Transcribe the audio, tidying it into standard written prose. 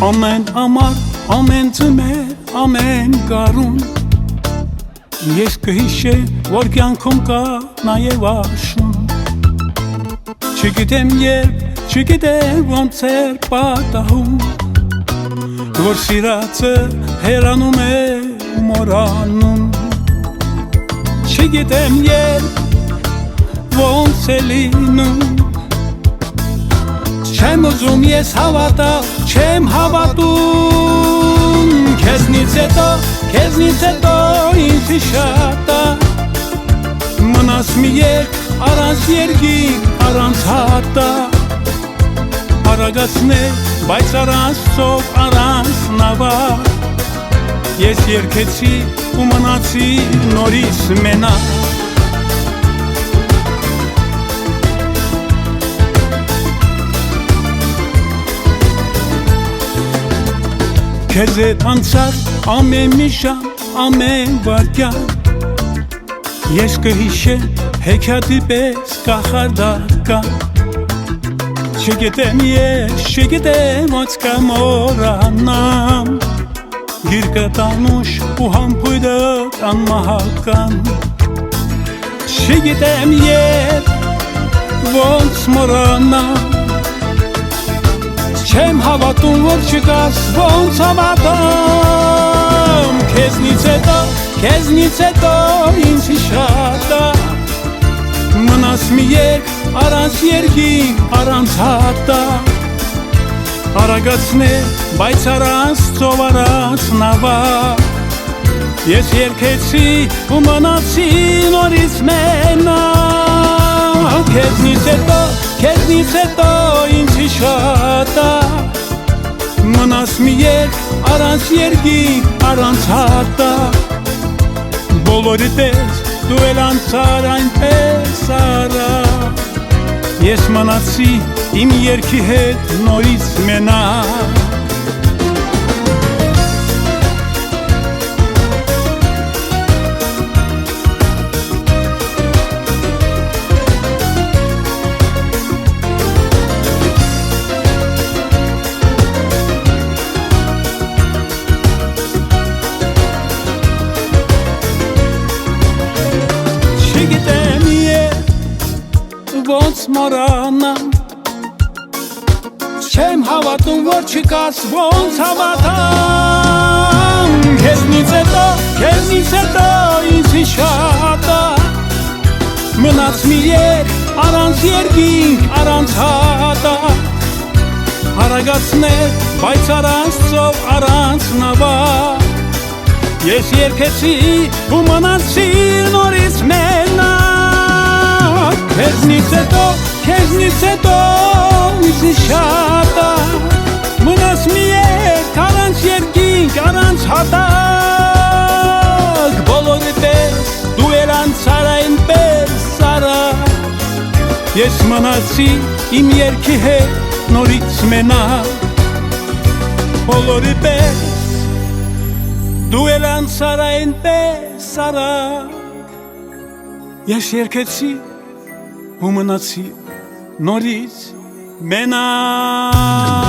Ամեն ամառ, ամեն ձմեռ, ամեն գարուն Ես կհիշեմ, որ կյանքում կա նաև աշուն Չգիտեմ երբ, չգիտեմ ոնց էր պատահում Որ սիրածը հեռանում է ու մոռանում Չգիտեմ երբ, ոնց է լինում Չեմ ուզում ես հավատալ, չեմ հավատում Քեզնից հետո ինձի շատ է Մնաս մի երկ, առանց երգի, առանց հատա Արագացներ, բայց առանց ծով, առանց նավակ Ես երգեցի ու մնացի նորից մենակ Քեզ հետ անցած ամեն մի ժամ, ամեն վայրկյան Ես կհիշեմ հեքիաթի պես կախարդական Չգիտեմ ես, չգիտեմ ոնց կմոռանամ Գիրկը տանուշ ու համբույրը անմահական Չգիտեմ երբ, ոնց մոռանամ Չեմ հավատում, որ չկաս, ոնց հավատամ Քեզնից հետո ինձի շատ է Մնաս մի երկ, առանց երգի, առանց հատա Արագացներ, բայց առանց ծով, առանց նավակ Ես երգեցի ու մնացի նորից մենակ Քեզնից հետո ինձի շատ է Մնաս մի երկ, առանց երգի, առանց հատա Բոլորի պես դու էլ անցար այնպես արա Ես մնացի իմ երգի հետ նորից մենակ Չգիտեմ ոնց մոռանամ Չեմ հավատում, որ չկաս, ոնց հավատամ Քեզնից հետո ինձի շատ է Մնաց մի երկ, առանց երգի, առանց հատա Արագացներ, բայց առանց ծով, առանց նավակ Ես երգեցի ու մնացի նորից մենակ Քեզնից հետո ինձի շատ է Մնաս մի երկ, առանց երգինք, առանց հատակ Բոլորի պես դու էլ անցար այնպես արագ Ես մնացի իմ երգի հետ նորից մենակ Բոլորի պես դու էլ անցար այնպես արագ Ես երգեցի ու մնացի նորից մենակ